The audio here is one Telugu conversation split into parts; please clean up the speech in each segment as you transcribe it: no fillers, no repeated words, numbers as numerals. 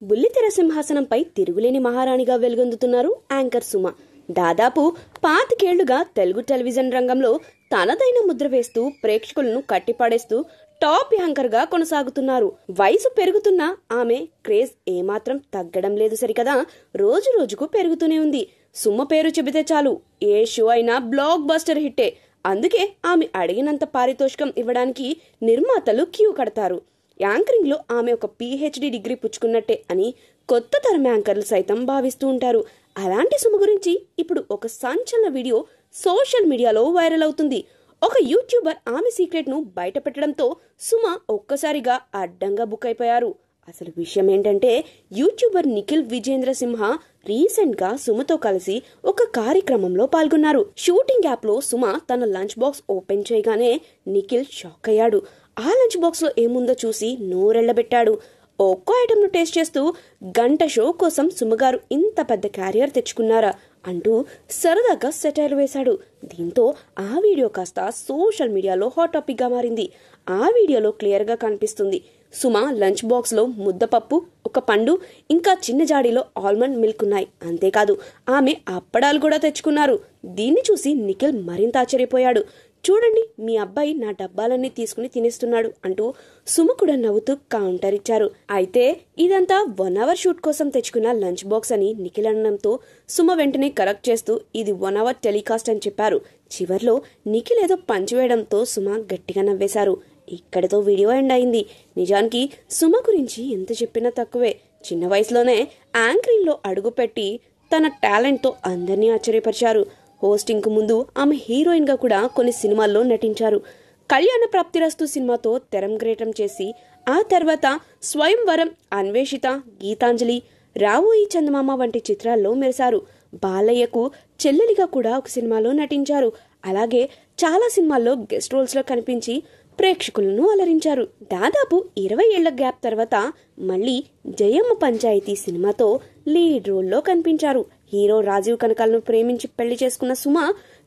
బుల్లితెర సింహాసనంపై తిరుగులేని మహారాణిగా వెలుగొందుతున్నారు యాంకర్ సుమ. దాదాపు 25 తెలుగు టెలివిజన్ రంగంలో తనదైన ముద్ర వేస్తూ ప్రేక్షకులను కట్టిపడేస్తూ టాప్ యాంకర్ గా కొనసాగుతున్నారు. వయసు పెరుగుతున్నా ఆమె క్రేజ్ ఏమాత్రం తగ్గడం లేదు సరికదా, రోజు రోజుకు పెరుగుతూనే ఉంది. సుమ పేరు చెబితే చాలు ఏ షో అయినా బ్లాక్ బస్టర్ హిట్టే. అందుకే ఆమె అడిగినంత పారితోషికం ఇవ్వడానికి నిర్మాతలు క్యూ కడతారు. యాంకరింగ్ లో ఆమె ఒక PhD డిగ్రీ పుచ్చుకున్నట్టే అని కొత్త తరం యాంకర్లు సైతం భావిస్తూ ఉంటారు. అలాంటి సుమ గురించి ఇప్పుడు ఒక సంచలన వీడియో సోషల్ మీడియాలో వైరల్ అవుతుంది. ఒక యూట్యూబర్ ఆమె సీక్రెట్ ను బయట పెట్టడంతో సుమ ఒక్కసారిగా అడ్డంగా బుక్ అయిపోయారు. అసలు విషయం ఏంటంటే, యూట్యూబర్ నిఖిల్ విజేంద్ర సింహ రీసెంట్ గా సుమతో కలిసి ఒక కార్యక్రమంలో పాల్గొన్నారు. షూటింగ్ యాప్ లో సుమ తన లంచ్ బాక్స్ ఓపెన్ చేయగానే నిఖిల్ షాక్ అయ్యాడు. ఆ లంచ్ బాక్స్ లో ఏముందో చూసి నోరెళ్లబెట్టాడు. ఒక్కో ఐటమ్ ను టేస్ట్ చేస్తూ గంట షో కోసం సుమగారు ఇంత పెద్ద క్యారియర్ తెచ్చుకున్నారా అంటూ సరదాగా సెటైర్ వేశాడు. దీంతో ఆ వీడియో కాస్త సోషల్ మీడియాలో హాట్ టాపిక్ గా మారింది. ఆ వీడియోలో క్లియర్ గా కనిపిస్తుంది సుమ లంచ్ బాక్స్ లో ముద్దపప్పు, ఒక పండు, ఇంకా చిన్న జాడీలో ఆల్మండ్ మిల్క్ ఉన్నాయి. అంతేకాదు ఆమె అప్పడాలు కూడా తెచ్చుకున్నారు. దీన్ని చూసి నిఖిల్ మరింత ఆశ్చర్యపోయాడు. చూడండి, మీ అబ్బాయి నా డబ్బాలన్నీ తీసుకుని తినేస్తున్నాడు అంటూ సుమ కూడా నవ్వుతూ కౌంటర్ ఇచ్చారు. అయితే ఇదంతా 1 అవర్ షూట్ కోసం తెచ్చుకున్న లంచ్ బాక్స్ అని నిఖిల్ అనడంతో సుమ వెంటనే కరెక్ట్ చేస్తూ ఇది 1 అవర్ టెలికాస్ట్ అని చెప్పారు. చివర్లో నిఖిల్ ఏదో పంచివేయడంతో సుమ గట్టిగా నవ్వేశారు. ఇక్కడితో వీడియో ఎండ్ అయింది. నిజానికి సుమ గురించి ఎంత చెప్పినా తక్కువే. చిన్న వయసులోనే యాంకరింగ్ లో అడుగుపెట్టి తన టాలెంట్ తో అందరినీ ఆశ్చర్యపరిచారు. హోస్టింగ్ కు ముందు ఆమె హీరోయిన్ గా కూడా కొన్ని సినిమాల్లో నటించారు. కళ్యాణ ప్రాప్తిరస్తు సినిమాతో తెరంగేట్రం చేసి ఆ తర్వాత స్వయంవరం, అన్వేషిత, గీతాంజలి, రావోయి చందమామ వంటి చిత్రాల్లో మెరిశారు. బాలయ్యకు చెల్లెలిగా కూడా ఒక సినిమాలో నటించారు. అలాగే చాలా సినిమాల్లో గెస్ట్ రోల్స్ లో కనిపించి ప్రేక్షకులను అలరించారు. దాదాపు 20 ఏళ్ల గ్యాప్ తర్వాత మళ్లీ జయమ్మ పంచాయతీ సినిమాతో లీడ్ రోల్లో కనిపించారు. హీరో రాజీవ్ కనకాలను ప్రేమించి పెళ్లి చేసుకున్న సుమ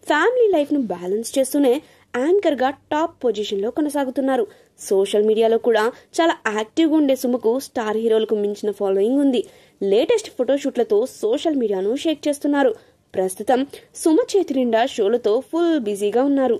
ఫ్యామిలీ లైఫ్ ను బ్యాలెన్స్ చేస్తూనే యాంకర్ గా టాప్ పొజిషన్ లో కొనసాగుతున్నారు. సోషల్ మీడియాలో కూడా చాలా యాక్టివ్ గా ఉండే సుమకు స్టార్ హీరోలకు మించిన ఫాలోయింగ్ ఉంది. లేటెస్ట్ ఫోటోషూట్లతో సోషల్ మీడియాను షేక్ చేస్తున్నారు. ప్రస్తుతం సుమ చేతి నిండా షోలతో ఫుల్ బిజీగా ఉన్నారు.